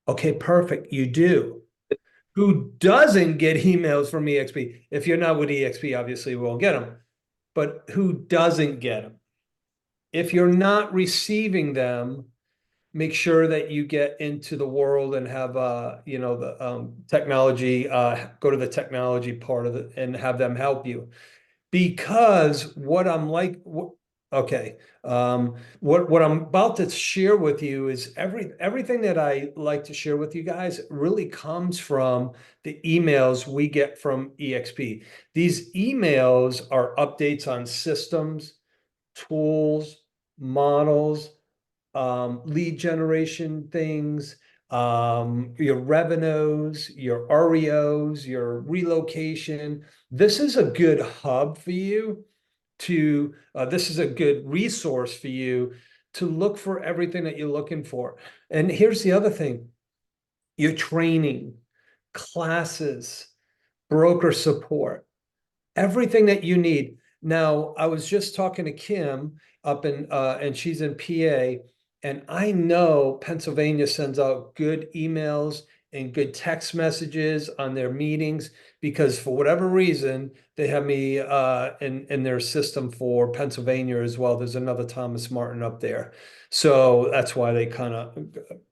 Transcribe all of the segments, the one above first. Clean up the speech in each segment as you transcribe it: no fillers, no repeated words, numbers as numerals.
Okay, perfect. You do. Who doesn't get emails from EXP? If you're not with EXP, obviously we won't get them. But who doesn't get them? If you're not receiving them, make sure that you get into the world and have the technology, go to the technology part of it and have them help you. Because okay, what I'm about to share with you is everything that I like to share with you guys really comes from the emails we get from EXP. These emails are updates on systems, tools, models, lead generation things, your revenues, your REOs, your relocation. This is a good hub for you this is a good resource for you to look for everything that you're looking for. And here's the other thing, your training, classes, broker support, everything that you need. Now, I was just talking to Kim and she's in PA, and I know Pennsylvania sends out good emails and good text messages on their meetings because for whatever reason, they have me in their system for Pennsylvania as well. There's another Thomas Martin up there. So that's why they kind of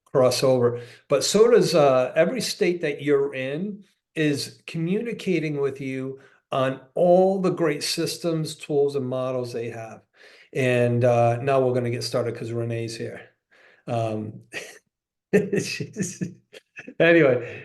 cross over. But so does every state that you're in is communicating with you on all the great systems, tools, and models they have. And now we're going to get started because Renee's here. Um, anyway,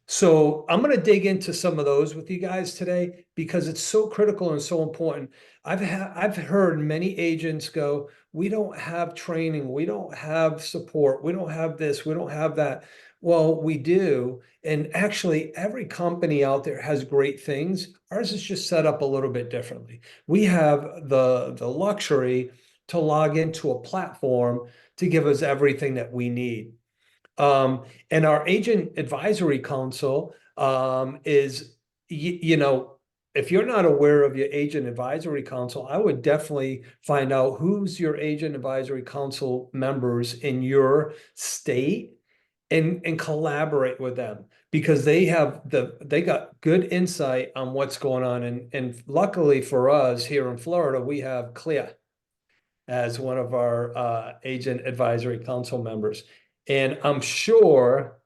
so I'm going to dig into some of those with you guys today because it's so critical and so important. I've heard many agents go, we don't have training, we don't have support, we don't have this, we don't have that. Well, we do. And actually, every company out there has great things. Ours is just set up a little bit differently. We have the luxury to log into a platform to give us everything that we need. And our agent advisory council is, if you're not aware of your agent advisory council, I would definitely find out who's your agent advisory council members in your state and collaborate with them because they got good insight on what's going on. And luckily for us here in Florida, we have Clear as one of our agent advisory council members. And I'm sure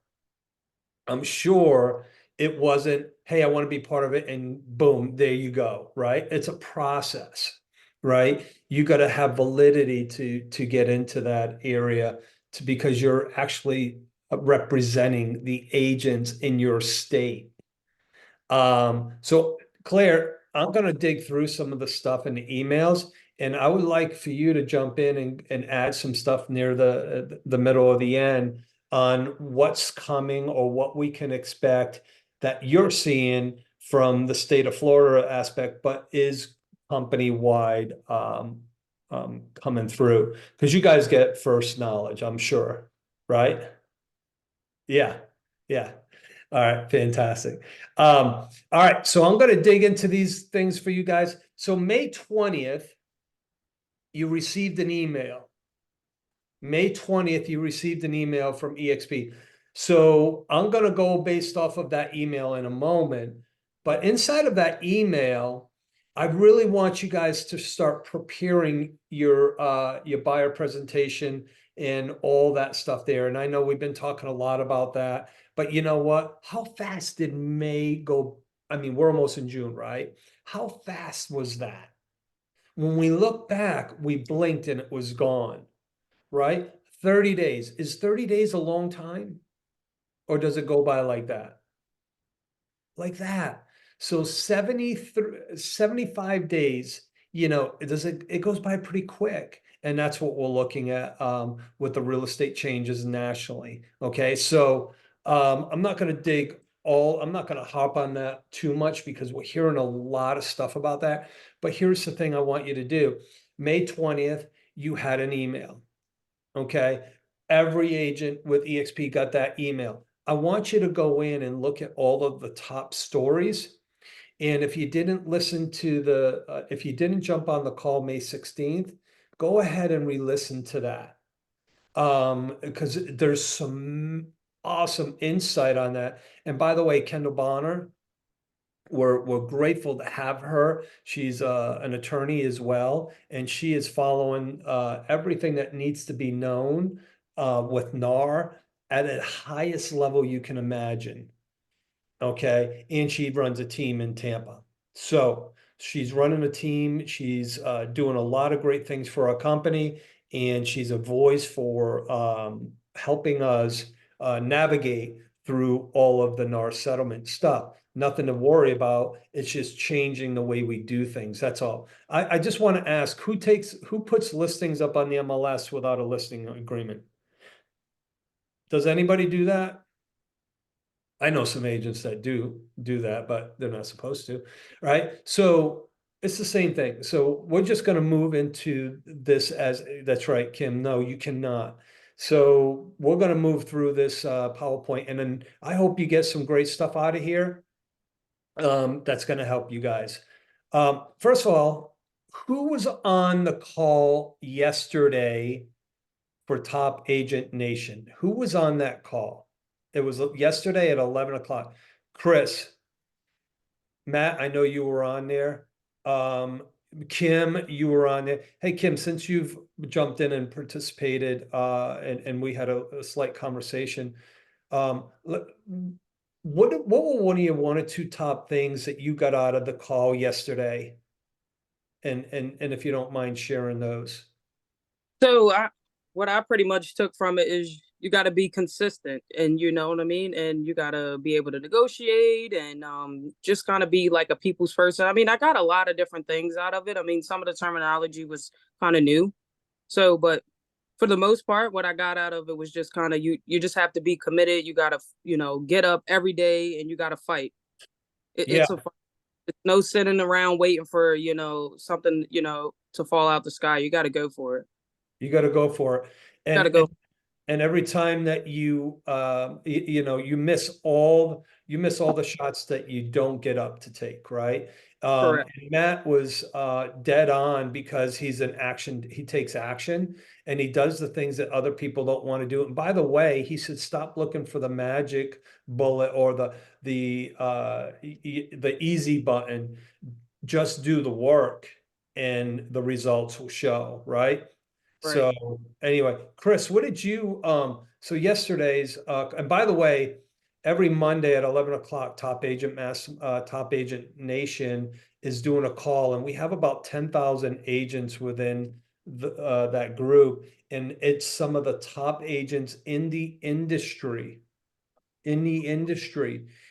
it wasn't, hey, I want to be part of it, and boom, there you go, right? It's a process, right? You got to have validity to get into that area because you're actually representing the agents in your state. So Claire, I'm gonna dig through some of the stuff in the emails, and I would like for you to jump in and add some stuff near the middle of the end on what's coming or what we can expect that you're seeing from the state of Florida aspect, but is company-wide coming through. Because you guys get first knowledge, I'm sure, right? Yeah, yeah. All right, fantastic. All right, so I'm going to dig into these things for you guys. So May 20th, you received an email. May 20th, you received an email from EXP. So I'm going to go based off of that email in a moment. But inside of that email, I really want you guys to start preparing your buyer presentation and all that stuff there. And I know we've been talking a lot about that, but you know what? How fast did May go? I mean, we're almost in June, right? How fast was that? When we look back, we blinked and it was gone, right? 30 days. Is 30 days a long time? Or does it go by like that? Like that. So 75 days, it goes by pretty quick. And that's what we're looking at with the real estate changes nationally. Okay. So I'm not going to hop on that too much because we're hearing a lot of stuff about that. But here's the thing I want you to do. May 20th, you had an email. Okay. Every agent with EXP got that email. I want you to go in and look at all of the top stories. And if you didn't if you didn't jump on the call May 16th, go ahead and re-listen to that. Because there's some awesome insight on that. And by the way, Kendall Bonner, we're grateful to have her. She's an attorney as well, and she is following everything that needs to be known with NAR at the highest level you can imagine. Okay. And she runs a team in Tampa. So she's running a team. She's doing a lot of great things for our company. And she's a voice for helping us navigate through all of the NAR settlement stuff. Nothing to worry about. It's just changing the way we do things. That's all. I just want to ask who puts listings up on the MLS without a listing agreement? Does anybody do that? I know some agents that do that, but they're not supposed to, right? So it's the same thing. So we're just going to move into this as that's right, Kim. No, you cannot. So we're going to move through this PowerPoint, and then I hope you get some great stuff out of here. That's going to help you guys. First of all, who was on the call yesterday for Top Agent Nation? Who was on that call? It was yesterday at 11 o'clock. Chris, Matt, I know you were on there. Kim, you were on there. Hey, Kim, since you've jumped in and participated, and we had a slight conversation, what were one of your one or two top things that you got out of the call yesterday? And if you don't mind sharing those. So what I pretty much took from it is you got to be consistent, and you know what I mean, and you got to be able to negotiate and just kind of be like a people's person. I mean, I got a lot of different things out of it. I mean, some of the terminology was kind of new, so but for the most part, what I got out of it was just kind of you just have to be committed. You got to get up every day and you got to fight. Yeah, It's a it's no sitting around waiting for something to fall out the sky. You got to go for it. you got to go for it. Got to And go. and every time that you miss all the shots that you don't get up to take, right? Correct. And Matt was dead on because he takes action, and he does the things that other people don't want to do. And by the way, he said stop looking for the magic bullet or the easy button. Just do the work and the results will show, right? Right. So anyway, Chris, so yesterday's, and by the way, every Monday at 11 o'clock, Top Agent Nation is doing a call, and we have about 10,000 agents within that group. And it's some of the top agents in the industry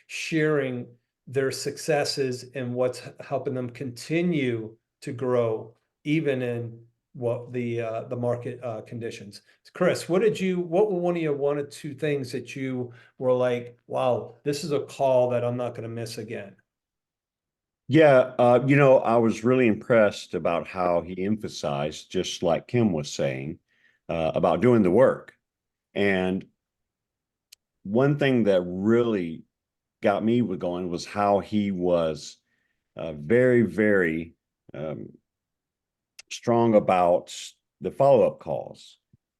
sharing their successes and what's helping them continue to grow, even in what the market conditions. Chris, what were one of your one or two things that you were like, wow, this is a call that I'm not going to miss again? Yeah, I was really impressed about how he emphasized, just like Kim was saying, about doing the work. And one thing that really got me going was how he was very, very um, strong about the follow-up calls.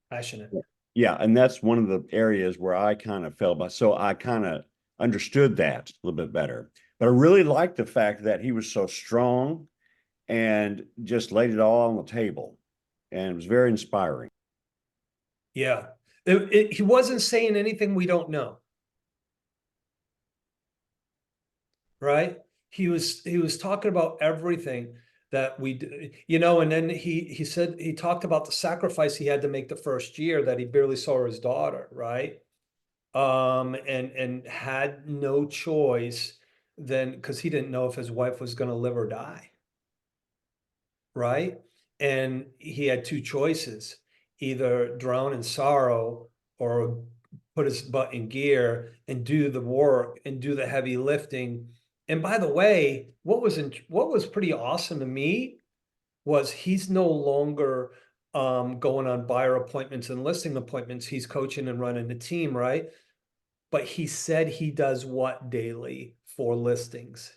Passionate. Yeah, and that's one of the areas where I kind of fell by. So I kind of understood that a little bit better. But I really liked the fact that he was so strong and just laid it all on the table. And it was very inspiring. Yeah. He wasn't saying anything we don't know, right? He was talking about everything that and then he talked about the sacrifice he had to make the first year that he barely saw his daughter, right? And had no choice then because he didn't know if his wife was going to live or die, right? And he had two choices, either drown in sorrow or put his butt in gear and do the work and do the heavy lifting. And by the way, what was pretty awesome to me was he's no longer going on buyer appointments and listing appointments. He's coaching and running the team, right? But he said he does what daily for listings?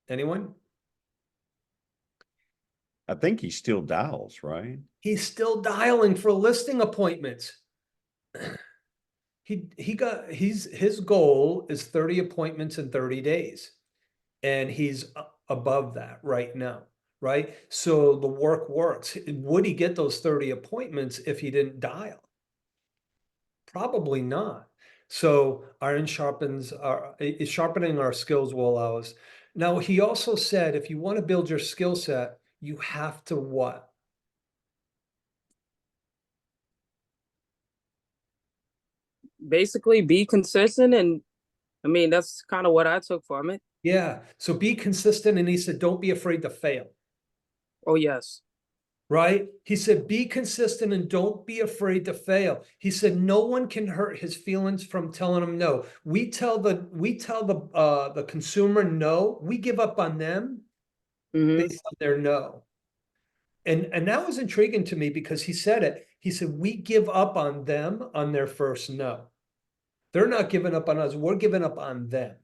Anyone? I think he still dials, right? He's still dialing for listing appointments. His goal is 30 appointments in 30 days. And he's above that right now, right? So the work works. Would he get those 30 appointments if he didn't dial? Probably not. So iron sharpens our sharpening our skills will allow us. Now, he also said, if you want to build your skill set, you have to what? Basically, be consistent, and I mean that's kind of what I took from it. Yeah. So be consistent. And he said, don't be afraid to fail. Oh yes. Right? He said, be consistent and don't be afraid to fail. He said, no one can hurt his feelings from telling him no. We tell the consumer no, we give up on them Mm-hmm. based on their no. And that was intriguing to me because he said it. He said, we give up on them on their first no. They're not giving up on us, we're giving up on them.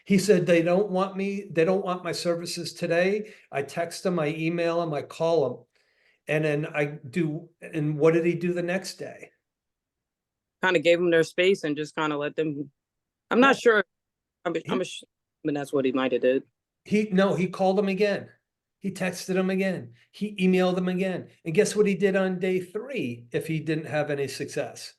He said, they don't want me, they don't want my services today. I text them, I email them, I call them. And then and what did he do the next day? Kind of gave them their space and just kind of let them. I'm Yeah. not sure. I'm He, assuming that's what he might have did. no, he called him again. He texted him again. He emailed him again. And guess what he did on day 3 if he didn't have any success?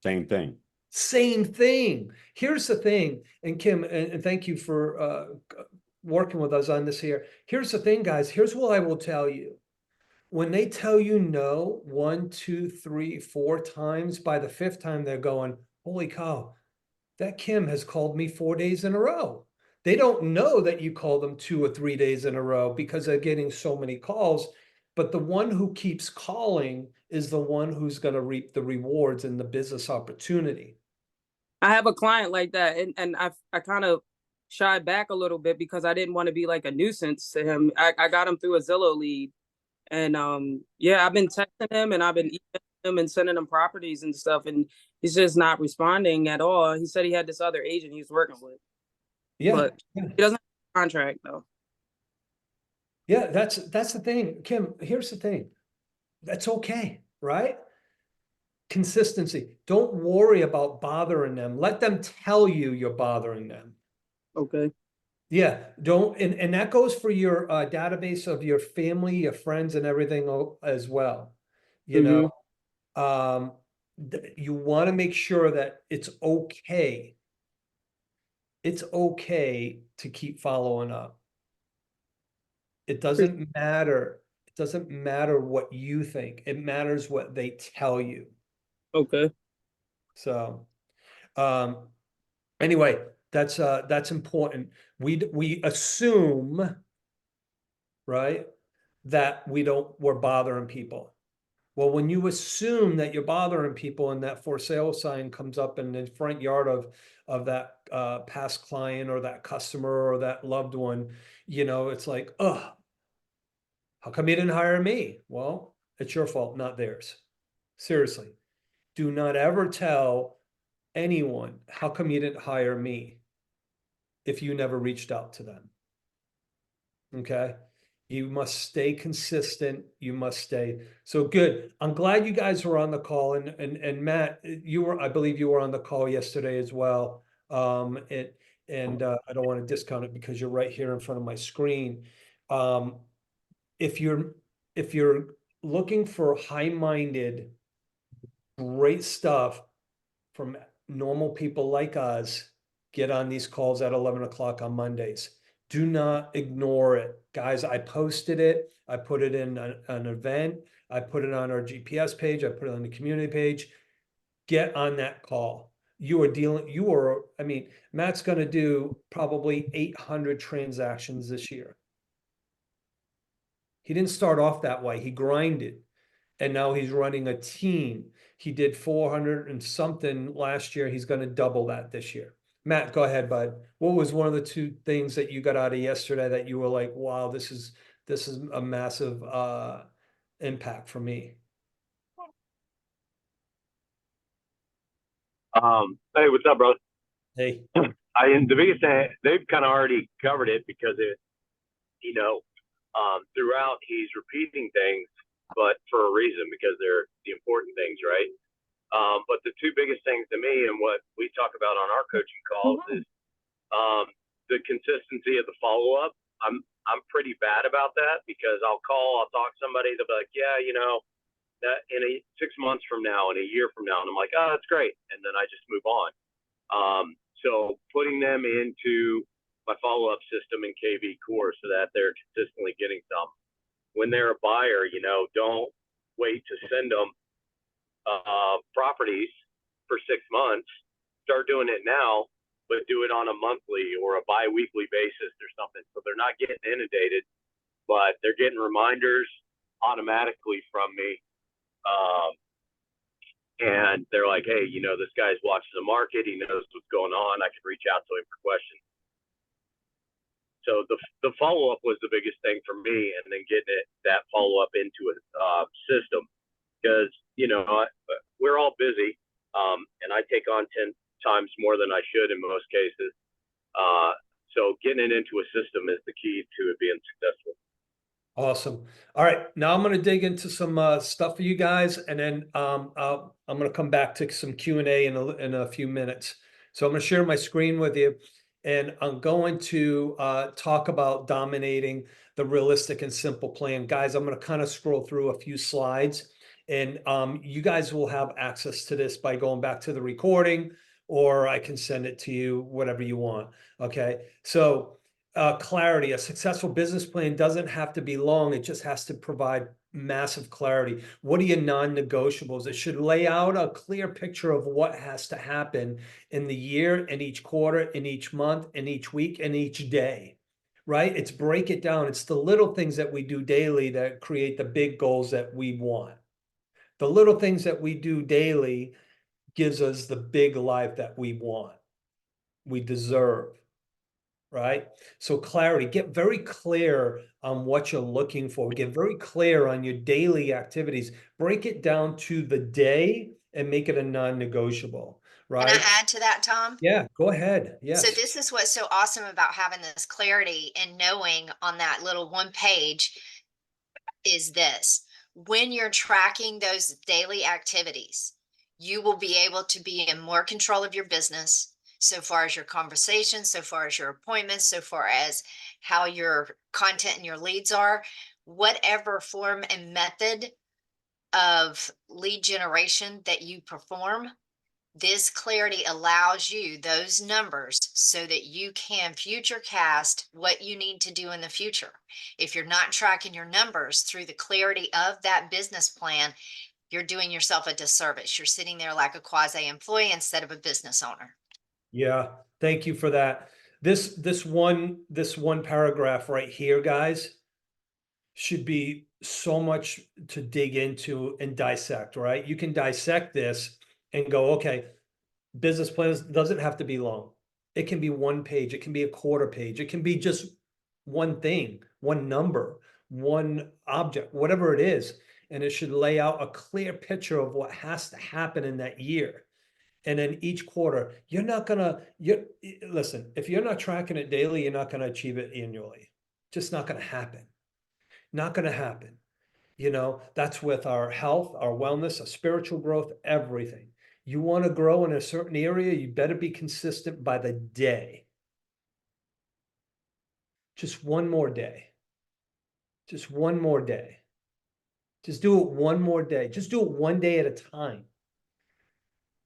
Same thing. Same thing. Here's the thing, and Kim, and thank you for working with us on this here. Here's the thing, guys. Here's what I will tell you. When they tell you no 1, 2, 3, 4 times, by the 5th time, they're going, holy cow, that Kim has called me 4 days in a row. They don't know that you called them 2 or 3 days in a row because they're getting so many calls. But the one who keeps calling is the one who's going to reap the rewards and the business opportunity. I have a client like that, and I kind of shied back a little bit because I didn't want to be like a nuisance to him. I got him through a Zillow lead, and yeah, I've been texting him and I've been emailing him and sending him properties and stuff, and he's just not responding at all. He said he had this other agent he was working with, Yeah. but he doesn't have a contract though. Yeah, that's the thing. Kim, here's the thing. That's okay, right? Consistency. Don't worry about bothering them. Let them tell you you're bothering them. Okay. Yeah, don't, and that goes for your database of your family, your friends, and everything as well. You Mm-hmm. know, you want to make sure that it's okay. It's okay to keep following up. It doesn't matter. It doesn't matter what you think. It matters what they tell you. Okay. So, um, anyway, that's important. We assume, right, that we're bothering people. Well, when you assume that you're bothering people and that for sale sign comes up in the front yard of that past client or that customer or that loved one, it's like, oh, how come you didn't hire me? Well, it's your fault, not theirs. Seriously, do not ever tell anyone, how come you didn't hire me if you never reached out to them? Okay. You must stay consistent. You must stay. So good. I'm glad you guys were on the call. And Matt, I believe you were on the call yesterday as well. I don't want to discount it because you're right here in front of my screen. Um, if you're if you're looking for high-minded, great stuff from normal people like us, get on these calls at 11 o'clock on Mondays. Do not ignore it. Guys, I posted it. I put it in an event. I put it on our GPS page. I put it on the community page. Get on that call. I mean, Matt's going to do probably 800 transactions this year. He didn't start off that way. He grinded. And now he's running a team. He did 400 and something last year. He's going to double that this year. Matt, go ahead, bud. What was one of the 2 things that you got out of yesterday that you were like, wow, this is a massive impact for me? Hey, what's up, bro? Hey. The biggest thing they've kind of already covered it because you know, throughout he's repeating things, but for a reason, because they're the important things, right? But the two biggest things to me, and what we talk about on our coaching calls, is the consistency of the follow-up. I'm pretty bad about that, because I'll talk to somebody, they'll be like, yeah, that in 6 months from now, in a year from now, and I'm like, oh, that's great, and then I just move on. So putting them into my follow-up system in KV Core so that they're consistently getting some. When they're a buyer, don't wait to send them properties for 6 months. Start doing it now, but do it on a monthly or a bi-weekly basis or something. So they're not getting inundated, but they're getting reminders automatically from me. And they're like, hey, this guy's watching the market. He knows what's going on. I can reach out to him for questions. So the follow-up was the biggest thing for me, and then getting that follow-up into a system, because, we're all busy, and I take on 10 times more than I should in most cases. So getting it into a system is the key to it being successful. Awesome. All right, now I'm going to dig into some stuff for you guys, and then I'm going to come back to some Q&A in a few minutes. So I'm going to share my screen with you, and I'm going to talk about dominating the realistic and simple plan. Guys, I'm going to kind of scroll through a few slides, and you guys will have access to this by going back to the recording, or I can send it to you, whatever you want. Okay, so clarity. A successful business plan doesn't have to be long. It just has to provide massive clarity. What are your non-negotiables? It should lay out a clear picture of what has to happen in the year, in each quarter, in each month, in each week, and each day, right? It's break it down. It's the little things that we do daily that create the big goals that we want. The little things that we do daily gives us the big life that we want, we deserve. Right? So clarity, get very clear on what you're looking for. Get very clear on your daily activities. Break it down to the day and make it a non-negotiable, Can right? I add to that, Tom? Yeah, go ahead. So Yes. this is what's so awesome about having this clarity and knowing on that little one page is this. When you're tracking those daily activities, you will be able to be in more control of your business, so far as your conversations, so far as your appointments, so far as how your content and your leads are, whatever form and method of lead generation that you perform. This clarity allows you those numbers so that you can future cast what you need to do in the future. If you're not tracking your numbers through the clarity of that business plan, you're doing yourself a disservice. You're sitting there like a quasi-employee instead of a business owner. Yeah, thank you for that. This one paragraph right here, guys, should be so much to dig into and dissect, right? You can dissect this and go, okay, business plans doesn't have to be long. It can be one page. It can be a quarter page. It can be just one thing, one number, one object, whatever it is. And it should lay out a clear picture of what has to happen in that year. And then each quarter, listen, if you're not tracking it daily, you're not going to achieve it annually. Just not going to happen. Not going to happen. That's with our health, our wellness, our spiritual growth, everything. You want to grow in a certain area, you better be consistent by the day. Just one more day. Just one more day. Just do it one more day. Just do it one day at a time.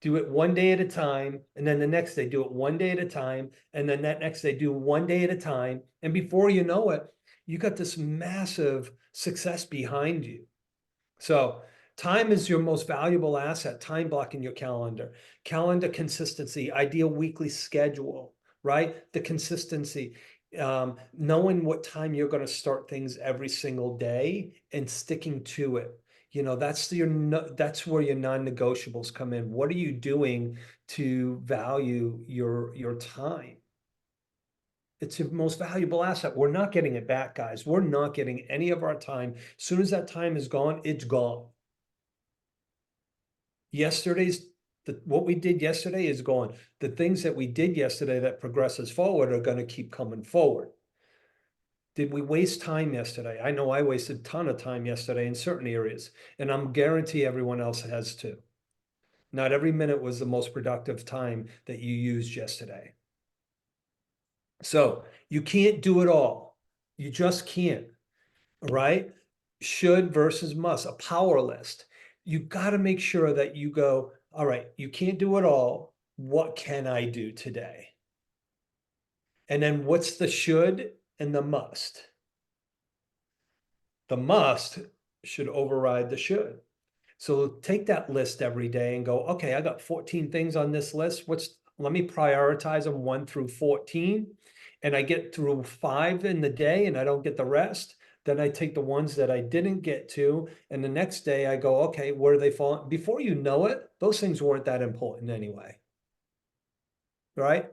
Do it one day at a time. And then the next day, do it one day at a time. And then that next day, do one day at a time. And before you know it, you got this massive success behind you. So time is your most valuable asset. Time blocking your calendar consistency, ideal weekly schedule, right? The consistency, knowing what time you're going to start things every single day and sticking to it. That's where your non-negotiables come in. What are you doing to value your time? It's your most valuable asset. We're not getting it back, guys. We're not getting any of our time. As soon as that time is gone, it's gone. What we did yesterday is gone. The things that we did yesterday that progress us forward are going to keep coming forward. Did we waste time yesterday? I know I wasted a ton of time yesterday in certain areas, and I'm guarantee everyone else has too. Not every minute was the most productive time that you used yesterday. So you can't do it all. You just can't, right? Should versus must, a power list. You got to make sure that you go, all right, you can't do it all. What can I do today? And then what's the should and the must? The must should override the should. So take that list every day and go, okay, I got 14 things on this list. Let me prioritize them 1 through 14. And I get through 5 in the day and I don't get the rest. Then I take the ones that I didn't get to. And the next day I go, okay, where are they falling? Before you know it, those things weren't that important anyway. Right?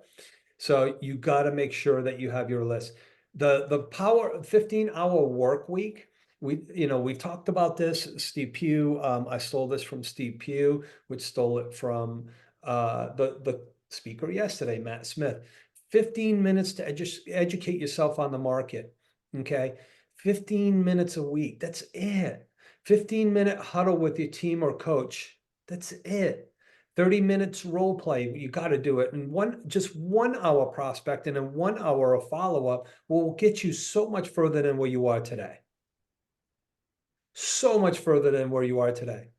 So you got to make sure that you have your list. The power 15-hour work week. We've talked about this. Steve Pugh. I stole this from Steve Pugh, which stole it from the speaker yesterday, Matt Smith. 15 minutes to educate yourself on the market. Okay, 15 minutes a week. That's it. 15-minute huddle with your team or coach. That's it. 30 minutes role play, you got to do it. And just 1 hour prospecting and 1 hour of follow-up will get you so much further than where you are today. So much further than where you are today,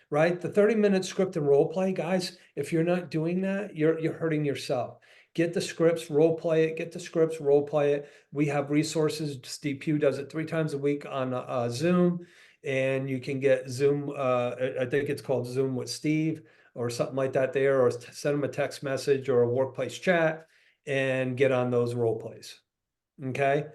right? The 30-minute script and role play, guys, if you're not doing that, you're hurting yourself. Get the scripts, role play it, get the scripts, role play it. We have resources. Steve Pugh does it 3 times a week on Zoom, and you can get Zoom, I think it's called Zoom with Steve or something like that there, or send them a text message or a workplace chat and get on those role plays. Okay.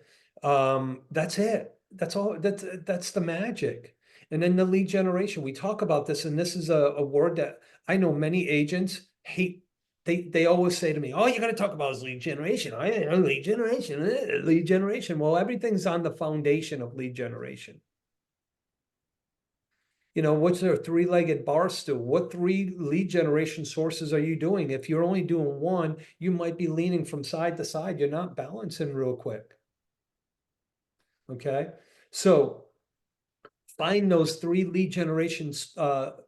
That's it. That's all. That's the magic. And then the lead generation, we talk about this, and this is a word that I know many agents hate. They always say to me, all you got to talk about is lead generation. Lead generation, lead generation. Well, everything's on the foundation of lead generation. What's their 3-legged bar stool? What 3 lead generation sources are you doing? If you're only doing 1, you might be leaning from side to side. You're not balancing real quick. Okay. So find those 3 lead generation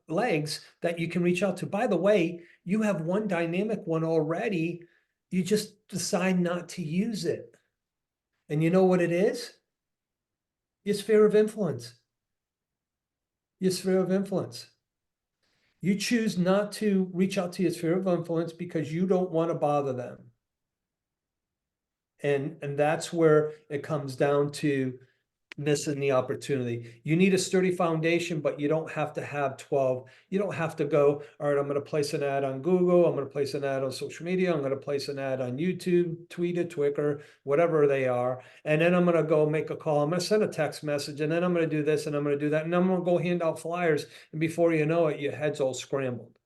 legs that you can reach out to. By the way, you have one dynamic one already. You just decide not to use it. And you know what it is? Your sphere of influence. Your sphere of influence. You choose not to reach out to your sphere of influence because you don't want to bother them. And that's where it comes down to missing the opportunity. You need a sturdy foundation, but you don't have to have 12. You don't have to go, all right, I'm going to place an ad on Google. I'm going to place an ad on social media. I'm going to place an ad on YouTube, Twitter, Twitter, whatever they are. And then I'm going to go make a call. I'm going to send a text message, and then I'm going to do this and I'm going to do that. And I'm going to go hand out flyers. And before you know it, your head's all scrambled.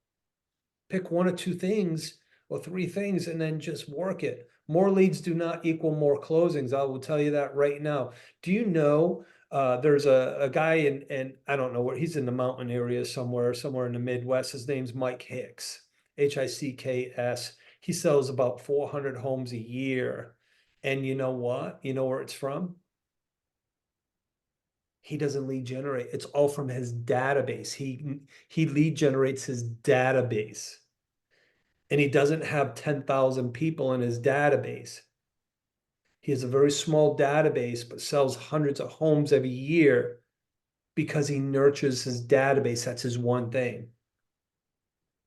Pick 1 or 2 things or 3 things and then just work it. More leads do not equal more closings. I will tell you that right now. Do you know there's a guy in I don't know where, he's in the mountain area somewhere in the Midwest. His name's Mike Hicks, Hicks. He sells about 400 homes a year. And you know what? You know where it's from? He doesn't lead generate. It's all from his database. He lead generates his database. And he doesn't have 10,000 people in his database. He has a very small database, but sells hundreds of homes every year because he nurtures his database. That's his one thing.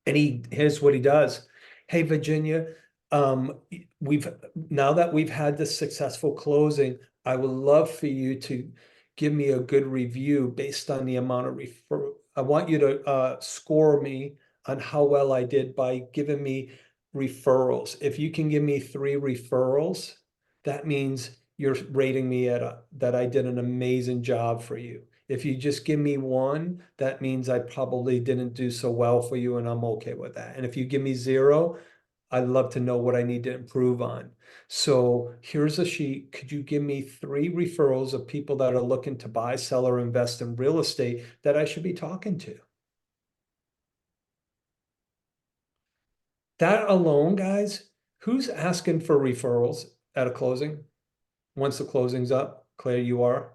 And here's what he does. Hey, Virginia, now that we've had this successful closing, I would love for you to give me a good review based on the amount of I want you to score me on how well I did by giving me referrals. If you can give me 3 referrals, that means you're rating me that I did an amazing job for you. If you just give me 1, that means I probably didn't do so well for you, and I'm okay with that. And if you give me 0, I'd love to know what I need to improve on. So here's a sheet. Could you give me 3 referrals of people that are looking to buy, sell, or invest in real estate that I should be talking to? That alone, guys, who's asking for referrals at a closing once the closing's up? Claire, you are.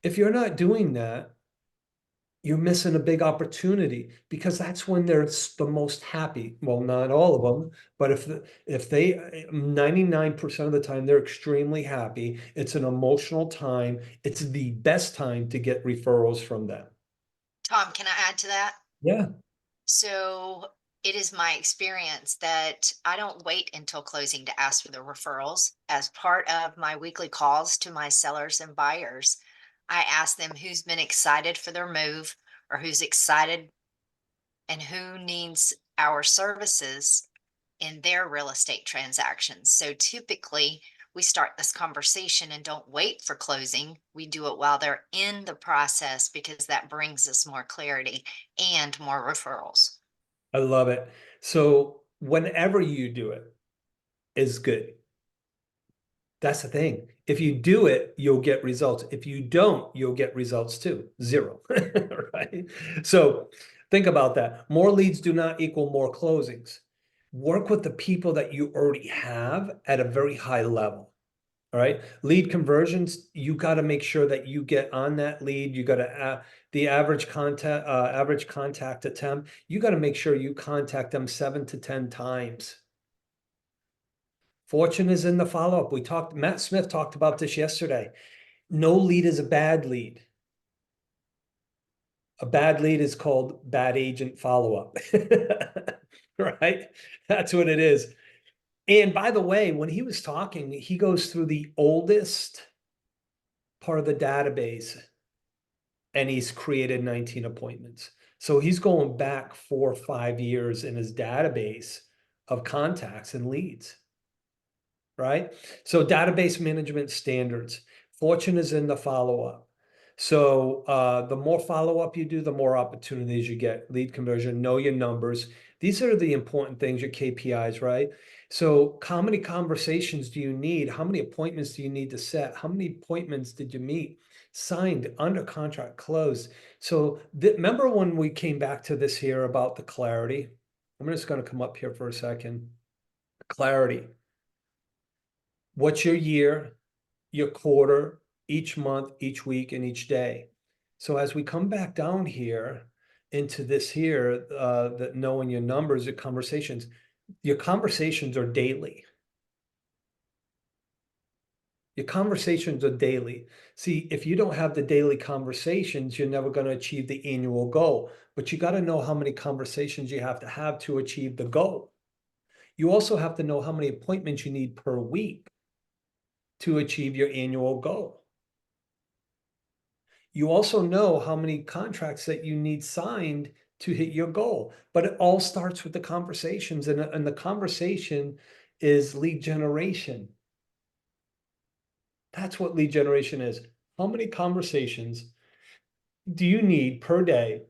If you're not doing that, you're missing a big opportunity because that's when they're the most happy. Well, not all of them, but if they 99% of the time they're extremely happy, it's an emotional time. It's the best time to get referrals from them. Tom, can I add to that? Yeah. So it is my experience that I don't wait until closing to ask for the referrals. As part of my weekly calls to my sellers and buyers, I ask them who's been excited for their move or who's excited and who needs our services in their real estate transactions. So typically, we start this conversation and don't wait for closing. We do it while they're in the process because that brings us more clarity and more referrals. I love it. So whenever you do it is good. That's the thing. If you do it, you'll get results. If you don't, you'll get results too. Zero, right? So think about that. More leads do not equal more closings. Work with the people that you already have at a very high level. All right. Lead conversions, you got to make sure that you get on that lead. You got to the average contact attempt. You got to make sure you contact them 7 to 10 times. Fortune is in the follow-up. Matt Smith talked about this yesterday. No lead is a bad lead. A bad lead is called bad agent follow-up. Right? That's what it is. And by the way, when he was talking, he goes through the oldest part of the database and he's created 19 appointments. So he's going back 4 or 5 years in his database of contacts and leads. Right? So database management standards. Fortune is in the follow-up. So the more follow-up you do, the more opportunities you get. Lead conversion, know your numbers. These are the important things, your KPIs, right? So how many conversations do you need? How many appointments do you need to set? How many appointments did you meet? Signed, under contract, closed. So remember when we came back to this here about the clarity? I'm just going to come up here for a second. Clarity. What's your year, your quarter, each month, each week, and each day? So as we come back down here into this here, that knowing your numbers, your conversations are daily. Your conversations are daily. See, if you don't have the daily conversations, you're never going to achieve the annual goal. But you got to know how many conversations you have to achieve the goal. You also have to know how many appointments you need per week to achieve your annual goal. You also know how many contracts that you need signed to hit your goal, but it all starts with the conversations, and the conversation is lead generation. That's what lead generation is. How many conversations do you need per day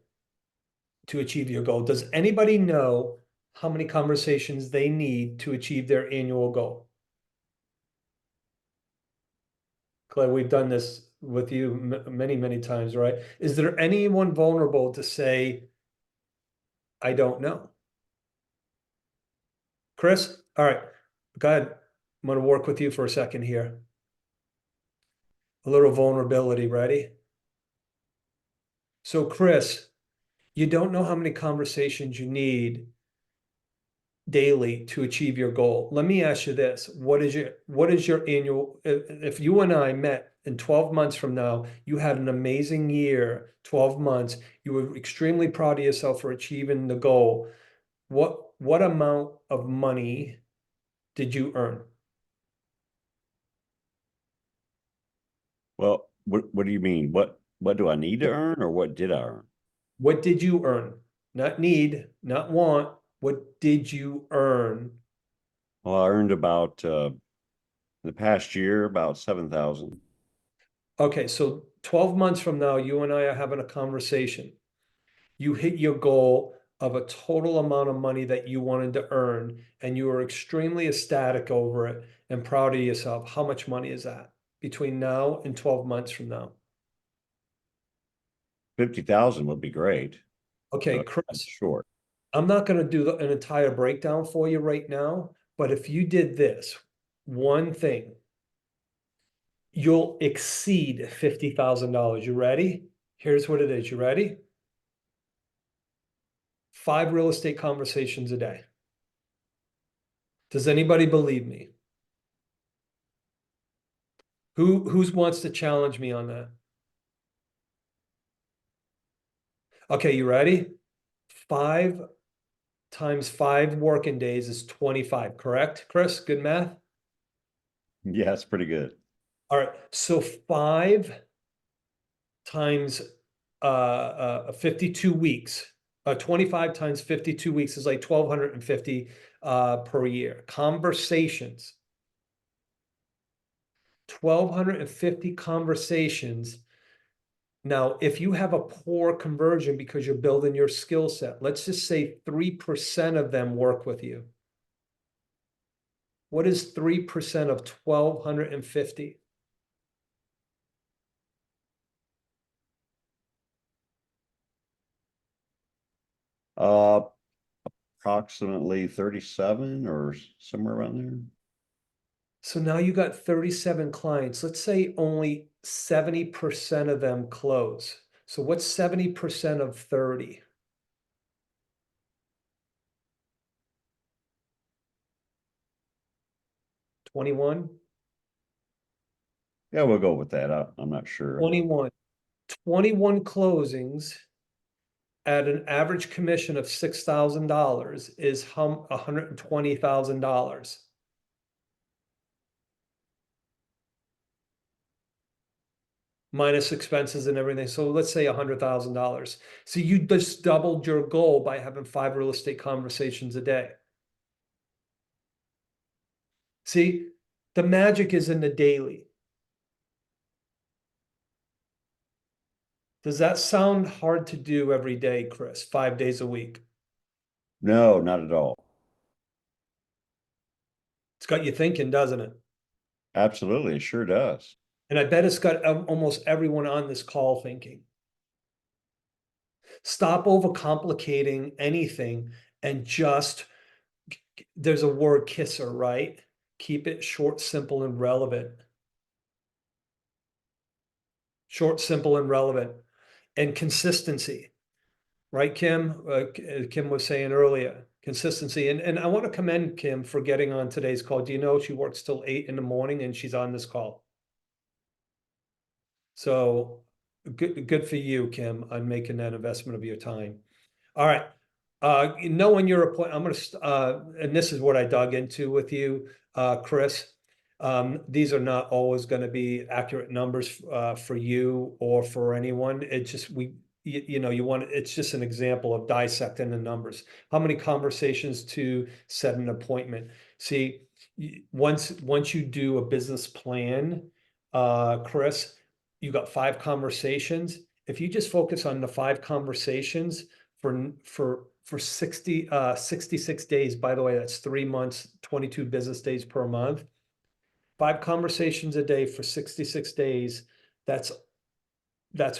to achieve your goal? Does anybody know how many conversations they need to achieve their annual goal? Claire, we've done this with you many, many times, right? Is there anyone vulnerable to say, I don't know? Chris? All right, go ahead. I'm going to work with you for a second here. A little vulnerability, ready? So Chris, you don't know how many conversations you need daily to achieve your goal. Let me ask you this. What is your annual, if you and I met in 12 months from now, you had an amazing year, 12 months, you were extremely proud of yourself for achieving the goal. What amount of money did you earn? Well, what do you mean? What do I need to earn, or what did I earn? What did you earn? Not need, not want. What did you earn? Well, I earned about the past year about 7,000. Okay, so 12 months from now, you and I are having a conversation. You hit your goal of a total amount of money that you wanted to earn, and you were extremely ecstatic over it and proud of yourself. How much money is that between now and 12 months from now? 50,000 would be great. Okay, Uh, Chris, Short. I'm not going to do an entire breakdown for you right now, but if you did this one thing, you'll exceed $50,000. You ready? Here's what it is. You ready? 5 real estate conversations a day. Does anybody believe me? Who wants to challenge me on that? Okay, you ready? 5 times 5 working days is 25, correct, Chris? Good math? Yeah, it's pretty good. All right, so 5 times 52 weeks, 25 times 52 weeks is like 1,250 per year. Conversations. 1,250 conversations. Now, if you have a poor conversion because you're building your skill set, let's just say 3% of them work with you. What is 3% of 1,250? Uh, Approximately 37 or somewhere around there. So now you got 37 clients. Let's say only 70% of them close. So what's 70% of 30? 21? Yeah, we'll go with that. I'm not sure. 21. 21 closings at an average commission of $6,000 is $120,000. Minus expenses and everything. So let's say $100,000. So you just doubled your goal by having 5 real estate conversations a day. See, the magic is in the daily. Does that sound hard to do every day, Chris? 5 days a week? No, not at all. It's got you thinking, doesn't it? Absolutely, it sure does. And I bet it's got almost everyone on this call thinking. Stop overcomplicating anything and just, there's a word kisser, right? Keep it short, simple, and relevant. Short, simple, and relevant. And consistency, right, Kim? Kim was saying earlier, consistency. And I want to commend Kim for getting on today's call. Do you know she works till 8 in the morning and she's on this call? So good for you, Kim, on making that investment of your time. All right. Knowing your appointment, I'm gonna and this is what I dug into with you, Chris. These are not always going to be accurate numbers for you or for anyone. It's just you know, you want, it's just an example of dissecting the numbers. How many conversations to set an appointment? See, once you do a business plan, Chris, you got 5 conversations. If you just focus on the 5 conversations for 66 days, by the way, that's 3 months, 22 business days per month. 5 conversations a day for 66 days. That's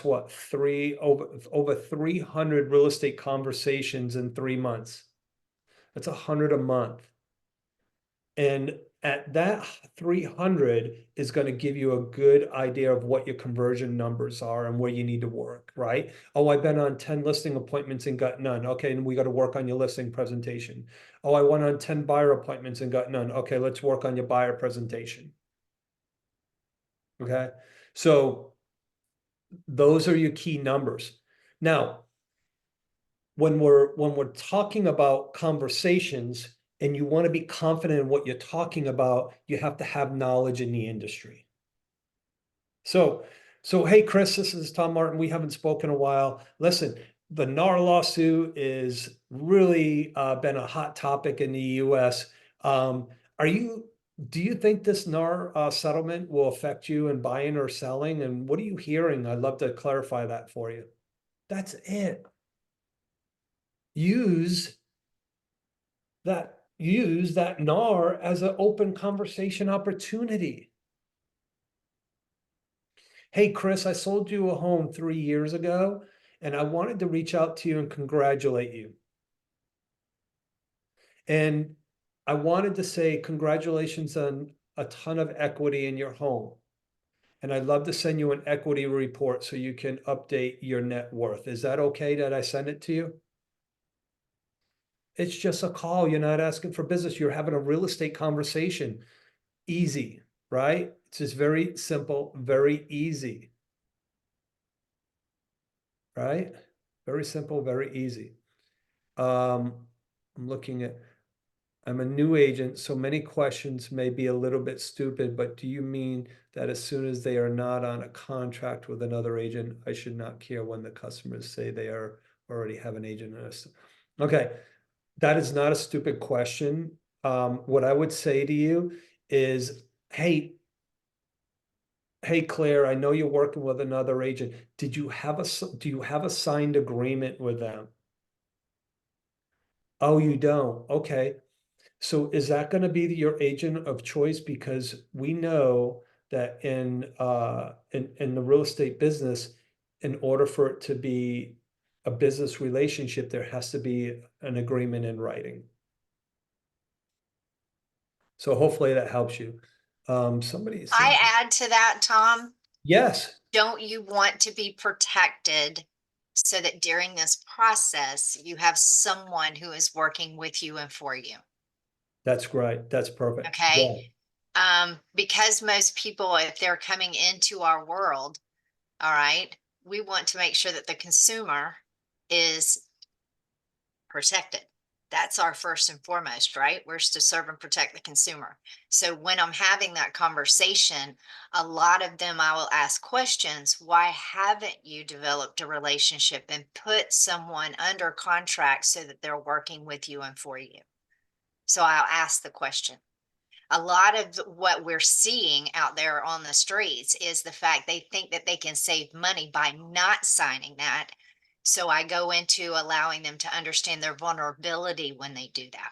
what, over 300 real estate conversations in 3 months. That's 100 a month. And at that 300 is going to give you a good idea of what your conversion numbers are and where you need to work, right? Oh, I've been on 10 listing appointments and got none. Okay, and we got to work on your listing presentation. Oh, I went on 10 buyer appointments and got none. Okay, let's work on your buyer presentation. Okay, so those are your key numbers. Now, when we're talking about conversations and you want to be confident in what you're talking about, you have to have knowledge in the industry. So hey, Chris, this is Tom Martin. We haven't spoken in a while. Listen, the NAR lawsuit is really been a hot topic in the US. Do you think this NAR settlement will affect you in buying or selling? And what are you hearing? I'd love to clarify that for you. That's it. Use that NAR as an open conversation opportunity. Hey, Chris, I sold you a home 3 years ago, and I wanted to reach out to you and congratulate you. And I wanted to say congratulations on a ton of equity in your home. and I'd love to send you an equity report so you can update your net worth. Is that okay that I send it to you? It's just a call. You're not asking for business. You're having a real estate conversation. Easy, right? It's just very simple, very easy. Right? Very simple, very easy. I'm looking at, I'm a new agent, so many questions may be a little bit stupid, but do you mean that as soon as they are not on a contract with another agent, I should not care when the customers say they are already have an agent? Okay, that is not a stupid question. What I would say to you is, hey, Claire, I know you're working with another agent. Do you have a signed agreement with them? Oh, you don't? Okay. So is that going to be your agent of choice? Because we know that in the real estate business, in order for it to be a business relationship, there has to be an agreement in writing. So hopefully that helps you. Somebody said, I add to that, Tom, yes, don't you want to be protected so that during this process, you have someone who is working with you and for you? that's great. That's perfect. Okay. Yeah. Because most people, if they're coming into our world, all right, we want to make sure that the consumer is protected. That's our first and foremost, right? We're to serve and protect the consumer. So when I'm having that conversation, a lot of them I will ask questions. Why haven't you developed a relationship and put someone under contract so that they're working with you and for you? So I'll ask the question. A lot of what we're seeing out there on the streets is the fact they think that they can save money by not signing that. So I go into allowing them to understand their vulnerability when they do that.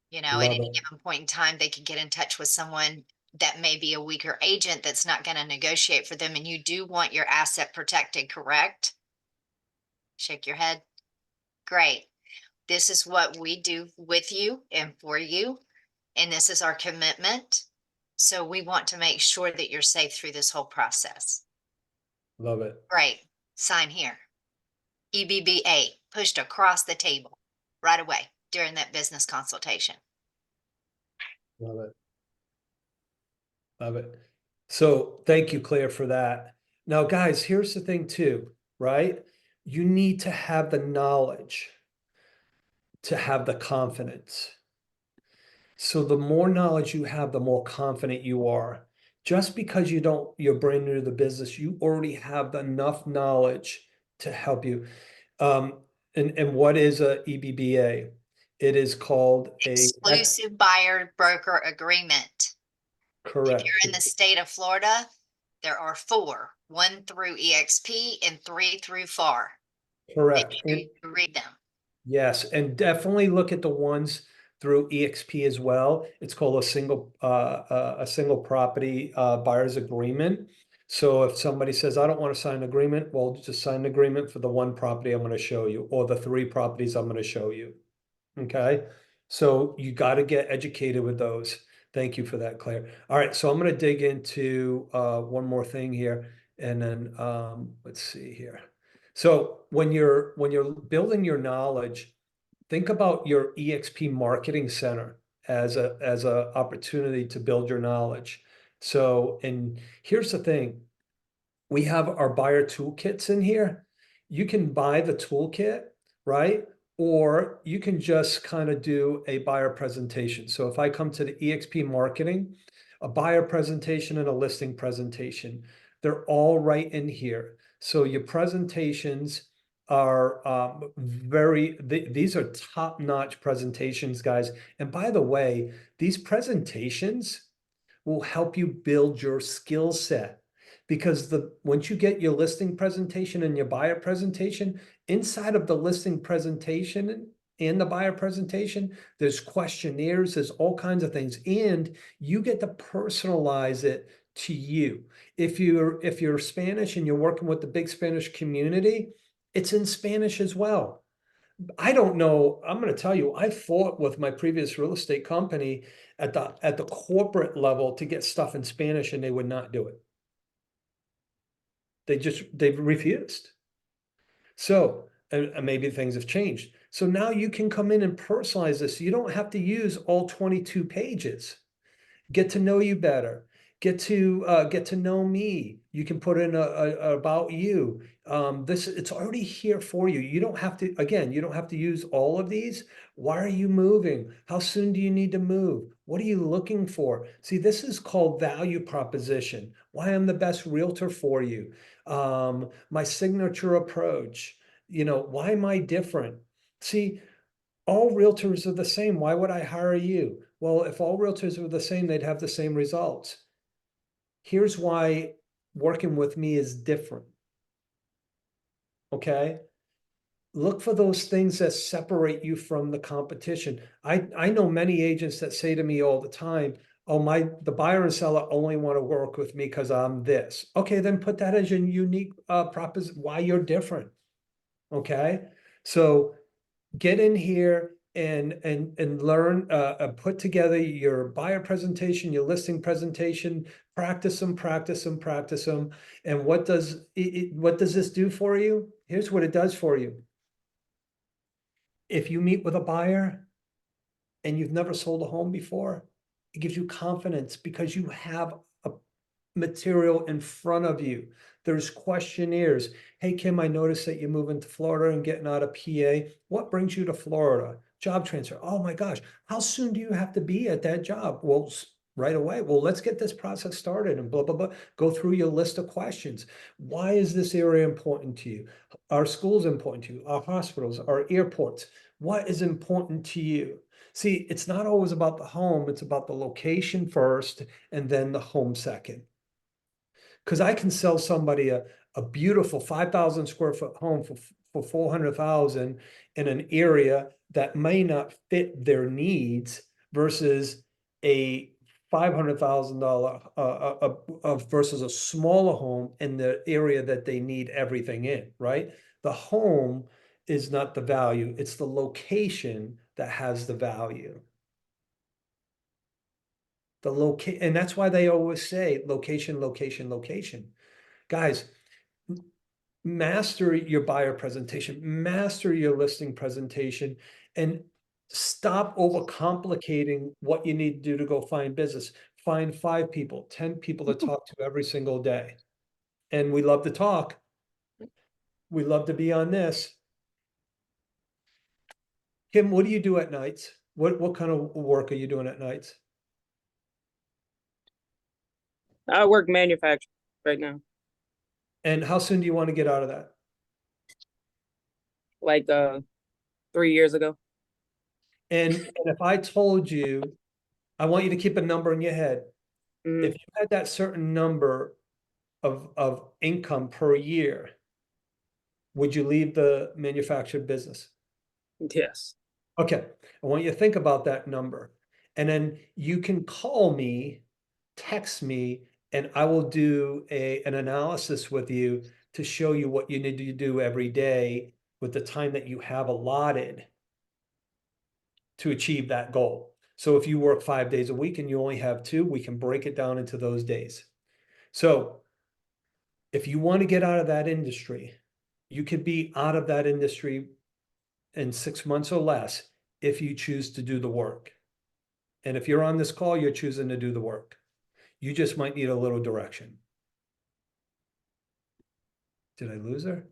You know, at Love any it. given point in time, they could get in touch with someone that may be a weaker agent that's not going to negotiate for them. And you do want your asset protected, correct? Shake your head. Great. This is what we do with you and for you. And this is our commitment. So we want to make sure that you're safe through this whole process. Love it. Great. Sign here. EBBA pushed across the table right away during that business consultation. Love it. Love it. So thank you, Claire, for that. Now, guys, here's the thing too, right? You need to have the knowledge to have the confidence. So the more knowledge you have, the more confident you are. Just because you're brand new to the business, you already have enough knowledge to help you. And what is a EBBA? It is called Exclusive buyer broker agreement. If correct. you're in the state of Florida, there are 4, 1 through EXP and 3 through FAR. Correct. Make sure you read them. Yes, and definitely look at the ones through EXP as well. It's called a single property buyer's agreement. So if somebody says, I don't want to sign an agreement, well, just sign an agreement for the one property I'm going to show you, or the 3 properties I'm going to show you. Okay, so you got to get educated with those. Thank you for that, Claire. All right, so I'm going to dig into one more thing here, and then let's see here. So when you're building your knowledge, think about your EXP marketing center as a opportunity to build your knowledge. So, and here's the thing, we have our buyer toolkits in here. You can buy the toolkit, right? Or you can just kind of do a buyer presentation. So if I come to the EXP marketing, a buyer presentation and a listing presentation, they're all right in here. So your presentations are these are top-notch presentations, guys. And by the way, these presentations will help you build your skill set, because once you get your listing presentation and your buyer presentation, inside of the listing presentation and the buyer presentation, there's questionnaires, there's all kinds of things, and you get to personalize it to you. If you're Spanish and you're working with the big Spanish community, it's in Spanish as well. I don't know. I'm going to tell you, I fought with my previous real estate company at the corporate level to get stuff in Spanish, and they would not do it. They've refused. So, and maybe things have changed. So now you can come in and personalize this. You don't have to use all 22 pages. Get to know you better. Get to know me. You can put in a about you. It's already here for you. You don't have to, again, you don't have to use all of these. Why are you moving? How soon do you need to move? What are you looking for? See, this is called value proposition. Why I'm the best realtor for you. My signature approach. Why am I different? See, all realtors are the same. Why would I hire you? Well, if all realtors were the same, they'd have the same results. Here's why working with me is different. Okay? Look for those things that separate you from the competition. I know many agents that say to me all the time, oh, the buyer and seller only want to work with me because I'm this. Okay, then put that as your unique proposition, why you're different. Okay? So get in here and learn, put together your buyer presentation, your listing presentation, practice them, practice them, practice them. And what does this do for you? Here's what it does for you. If you meet with a buyer and you've never sold a home before, it gives you confidence because you have a material in front of you. There's questionnaires. Hey, Kim, I noticed that you're moving to Florida and getting out of PA. What brings you to Florida? Job transfer. Oh my gosh. How soon do you have to be at that job? Well, right away. Well, let's get this process started and blah, blah, blah. Go through your list of questions. Why is this area important to you? Our schools important to you, our hospitals, our airports. What is important to you? See, it's not always about the home. It's about the location first and then the home second. Because I can sell somebody a beautiful 5,000 square foot home for 400,000 in an area that may not fit their needs versus a $500,000 versus a smaller home in the area that they need everything in, right? The home is not the value, it's the location that has the value. And that's why they always say location, location, location. Guys, master your buyer presentation, master your listing presentation, and stop overcomplicating what you need to do to go find business. Find 5 people, 10 people to talk to every single day. And we love to talk. We love to be on this. Kim, what do you do at nights? What kind of work are you doing at nights? I work manufacturing right now. And how soon do you want to get out of that? Like 3 years ago. And if I told you, I want you to keep a number in your head. Mhm. If you had that certain number of income per year, would you leave the manufactured business? Yes. Okay, I want you to think about that number. And then you can call me, text me, and I will do an analysis with you to show you what you need to do every day with the time that you have allotted to achieve that goal. So if you work 5 days a week and you only have 2, we can break it down into those days. So if you want to get out of that industry, you could be out of that industry in 6 months or less if you choose to do the work. And if you're on this call, you're choosing to do the work. You just might need a little direction. Did I lose her?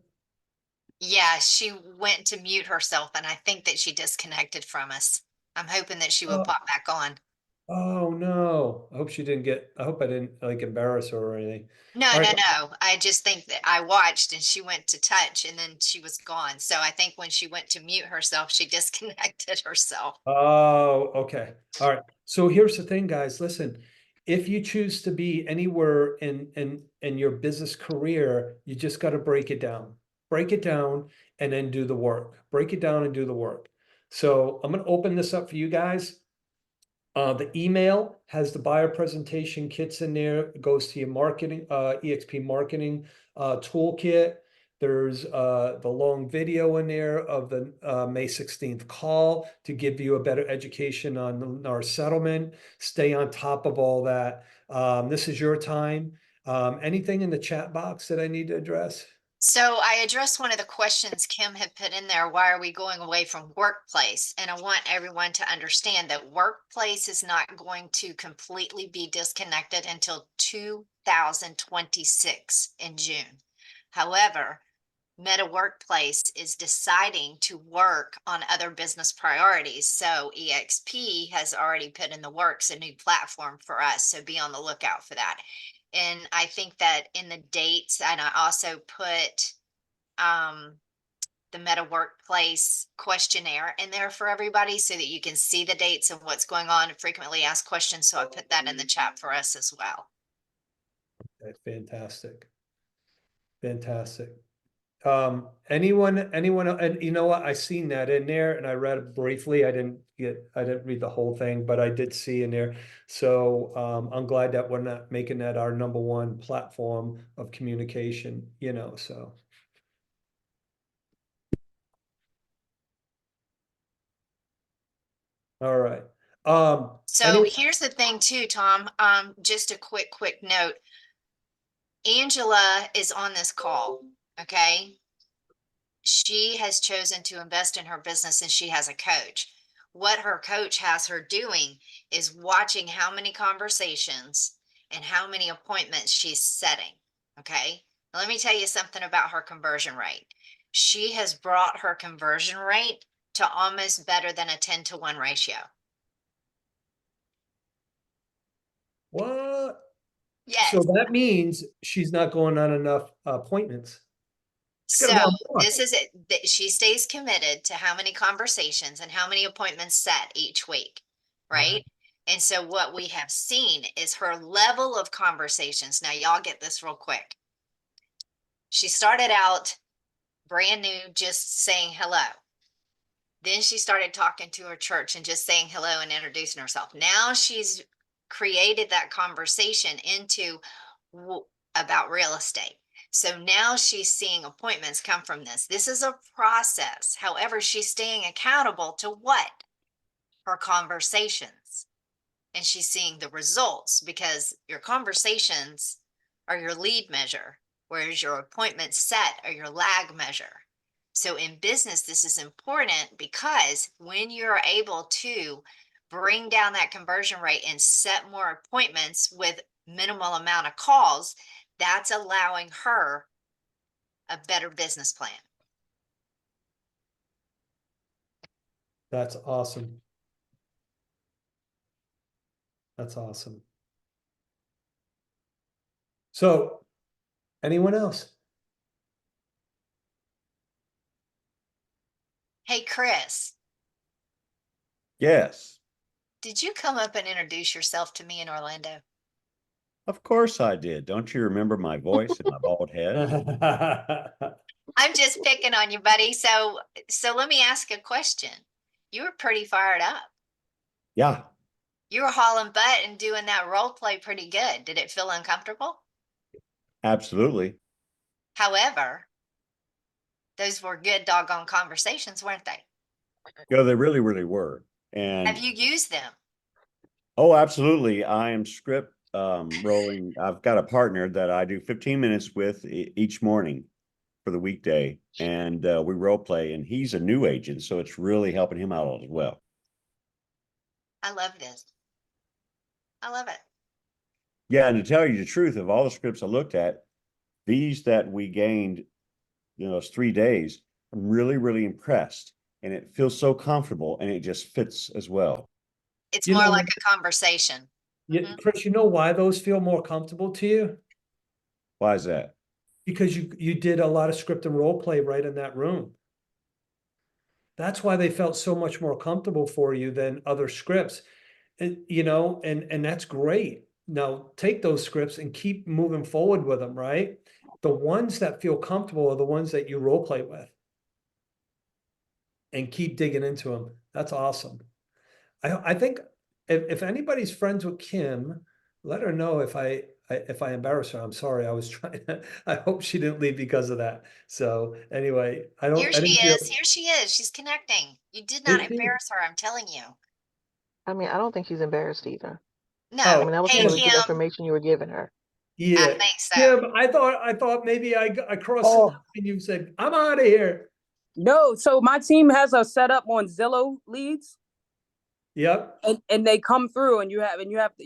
Yeah, she went to mute herself and I think that she disconnected from us. I'm hoping that she will Oh, pop back on. oh no. I hope I didn't like embarrass her or anything. No, All no, right. no. I just think that I watched and she went to touch and then she was gone. So I think when she went to mute herself, she disconnected herself. Oh, okay. All right. So here's the thing, guys. Listen, if you choose to be anywhere in your business career, you just got to break it down. Break it down and then do the work. Break it down and do the work. So I'm going to open this up for you guys. The email has the buyer presentation kits in there. It goes to your marketing, EXP marketing toolkit. There's the long video in there of the May 16th call to give you a better education on our settlement. Stay on top of all that. This is your time. Anything in the chat box that I need to address? So I addressed one of the questions Kim had put in there. Why are we going away from workplace? And I want everyone to understand that workplace is not going to completely be disconnected until 2026 in June. However, Meta Workplace is deciding to work on other business priorities. So EXP has already put in the works a new platform for us. So be on the lookout for that. And I think that in the dates, and I also put the Meta Workplace questionnaire in there for everybody so that you can see the dates and what's going on and frequently asked questions. So I put that in the chat for us as well. That's fantastic. Fantastic. Anyone, and you know what, I seen that in there and I read it briefly. I didn't read the whole thing, but I did see in there. So, I'm glad that we're not making that our number one platform of communication, you know, so. All right. So here's the thing too, Tom, just a quick note. Angela is on this call, okay? She has chosen to invest in her business and she has a coach. What her coach has her doing is watching how many conversations and how many appointments she's setting, okay? Now, let me tell you something about her conversion rate. She has brought her conversion rate to almost better than a 10-to-1 ratio. What? Yes. So that means she's not going on enough appointments. She's gotta So go on more. this is it. She stays committed to how many conversations and how many appointments set each week, right? And so what we have seen is her level of conversations. Now, y'all get this real quick. She started out brand new, just saying hello. Then she started talking to her church and just saying hello and introducing herself. Now she's created that conversation into about real estate. So now she's seeing appointments come from this. This is a process. However, she's staying accountable to what? Her conversations. And she's seeing the results because your conversations are your lead measure, whereas your appointment set are your lag measure. So in business, this is important because when you're able to bring down that conversion rate and set more appointments with minimal amount of calls, that's allowing her a better business plan. That's awesome. That's awesome. So, anyone else? Hey, Chris, Yes, did you come up and introduce yourself to me in Orlando? of course I did. Don't you remember my voice and my bald head? I'm just picking on you, buddy. So let me ask a question. You were pretty fired up. Yeah, You were hauling butt and doing that role play pretty good. Did it feel uncomfortable? absolutely. However, those were good doggone conversations, weren't they? Yeah, they really, really were. And Have you used them? oh, absolutely. I am script rolling. I've got a partner that I do 15 minutes with each morning for the weekday, and we role play. And he's a new agent, so it's really helping him out as well. I love this. I love it. Yeah, and to tell you the truth, of all the scripts I looked at, these that we gained, those 3 days, I'm really, really impressed, and it feels so comfortable, and it just fits as well. It's You more know, like a conversation. Yeah, Chris, you know why those feel more comfortable to you? Why is that? Because you did a lot of script and role play right in that room. That's why they felt so much more comfortable for you than other scripts. And and that's great. Now take those scripts and keep moving forward with them, right? The ones that feel comfortable are the ones that you role play with. And keep digging into them. That's awesome. I think if anybody's friends with Kim, let her know if I embarrass her. I'm sorry. I was trying to, I hope she didn't leave because of that. So anyway, I didn't feel. Here she is. She's connecting. You did Is not she? embarrass her, I'm telling you. I mean, I don't think she's embarrassed either. No. I Oh, mean, that was Hey, some really good Kim. information you were giving her. Yeah. think so. Kim, I thought maybe I crossed the Oh. line and you said, I'm out of here. No, so my team has us set up on Zillow leads. Yep. And they come through and you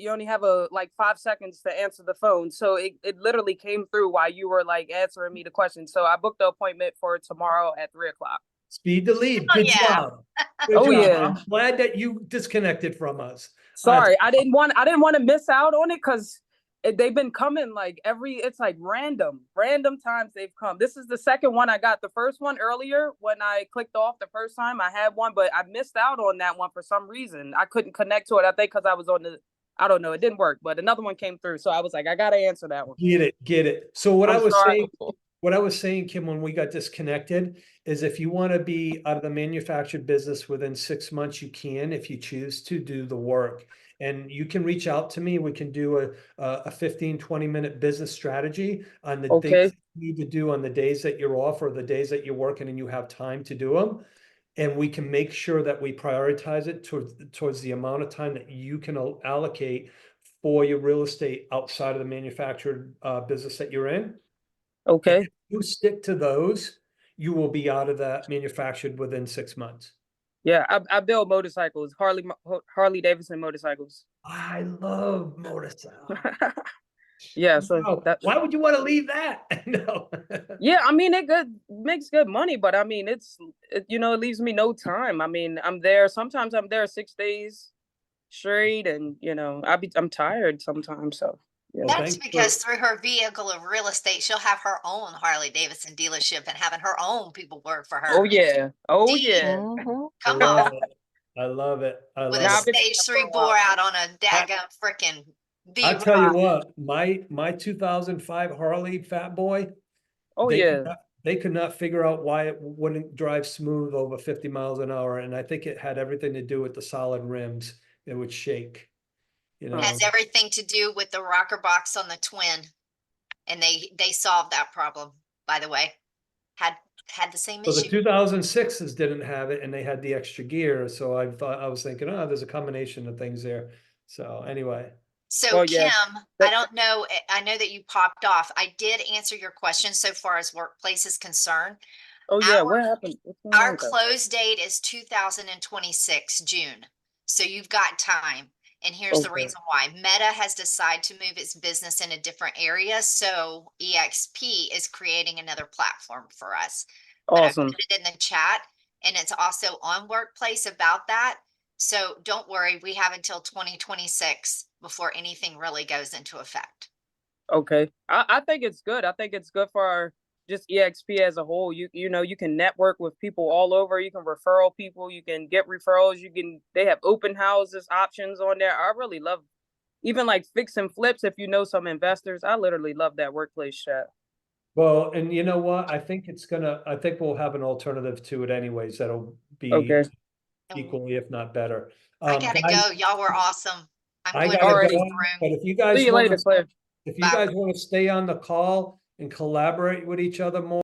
only have like 5 seconds to answer the phone. So it literally came through while you were like answering me the question. So I booked the appointment for tomorrow at 3:00. Speed the lead. Oh, Good yeah. job. Good Oh, job. yeah. I'm glad that you disconnected from us. Sorry, I didn't want to miss out on it because they've been coming like it's like random times they've come. This is the second one I got. The first one earlier when I clicked off the first time I had one, but I missed out on that one for some reason. I couldn't connect to it. I think because I was I don't know, it didn't work, but another one came through. So I was like, I got to answer that one. Get it. So what I'm sorry. what I was saying, Kim, when we got disconnected is if you want to be out of the manufactured business within 6 months, you can, if you choose to do the work. And you can reach out to me. We can do a 15, 20-minute business strategy on the Okay. things you need to do on the days that you're off or the days that you're working and you have time to do them. And we can make sure that we prioritize it towards the amount of time that you can allocate for your real estate outside of the manufactured business that you're in. Okay. If you stick to those, you will be out of that manufactured within 6 months. Yeah, I build motorcycles, Harley Davidson motorcycles. I love motorcycles. Yeah, so Wow. that. Why would you want to leave that? No. Yeah, I mean it makes good money, but I mean it leaves me no time. I mean sometimes I'm there 6 days straight, and I'm tired sometimes. So Well, That's thanks because for through her vehicle of real estate, she'll have her own Harley Davidson dealership and having her own people work for her. oh yeah, Dee, I come love on, it. I love it. I with love a I've it. been stage for 3 a bore while. out on a daggum frickin' I tell you V-Rod. what, my 2005 Harley Fat Boy, Oh yeah, they could not figure out why it wouldn't drive smooth over 50 miles an hour. And I think it had everything to do with the solid rims. It would shake, Has everything to do with the rocker box on the twin. And they solved that problem, by the way. Had the same So the issue. 2006s didn't have it and they had the extra gear. So I was thinking, oh, there's a combination of things there. So anyway. So well yeah. Kim, I don't know, I know that you popped off. I did answer your question so far as workplace is concerned. Oh yeah, Our- what happened? What's going on Our with that? close date is 2026 June. So you've got time. And here's the Okay. reason why. Meta has decided to move its business in a different area. So EXP is creating another platform for us. But I Awesome. put it in the chat and it's also on Workplace about that. So don't worry, we have until 2026 before anything really goes into effect. Okay. I think it's good. I think it's good for our just EXP as a whole. You can network with people all over. You can referral people. You can get referrals. They have open houses options on there. I really love even like fix and flips. If you know some investors, I literally love that workplace chat. Well, and you know what? I think we'll have an alternative to it anyways. That'll be Okay. equally, if not better. I gotta Guys, go. Y'all were awesome. I'm I going gotta to Alrighty. the go, room. but if you See guys you later, want Claire. if you Bye. guys want to stay on the call and collaborate with each other more.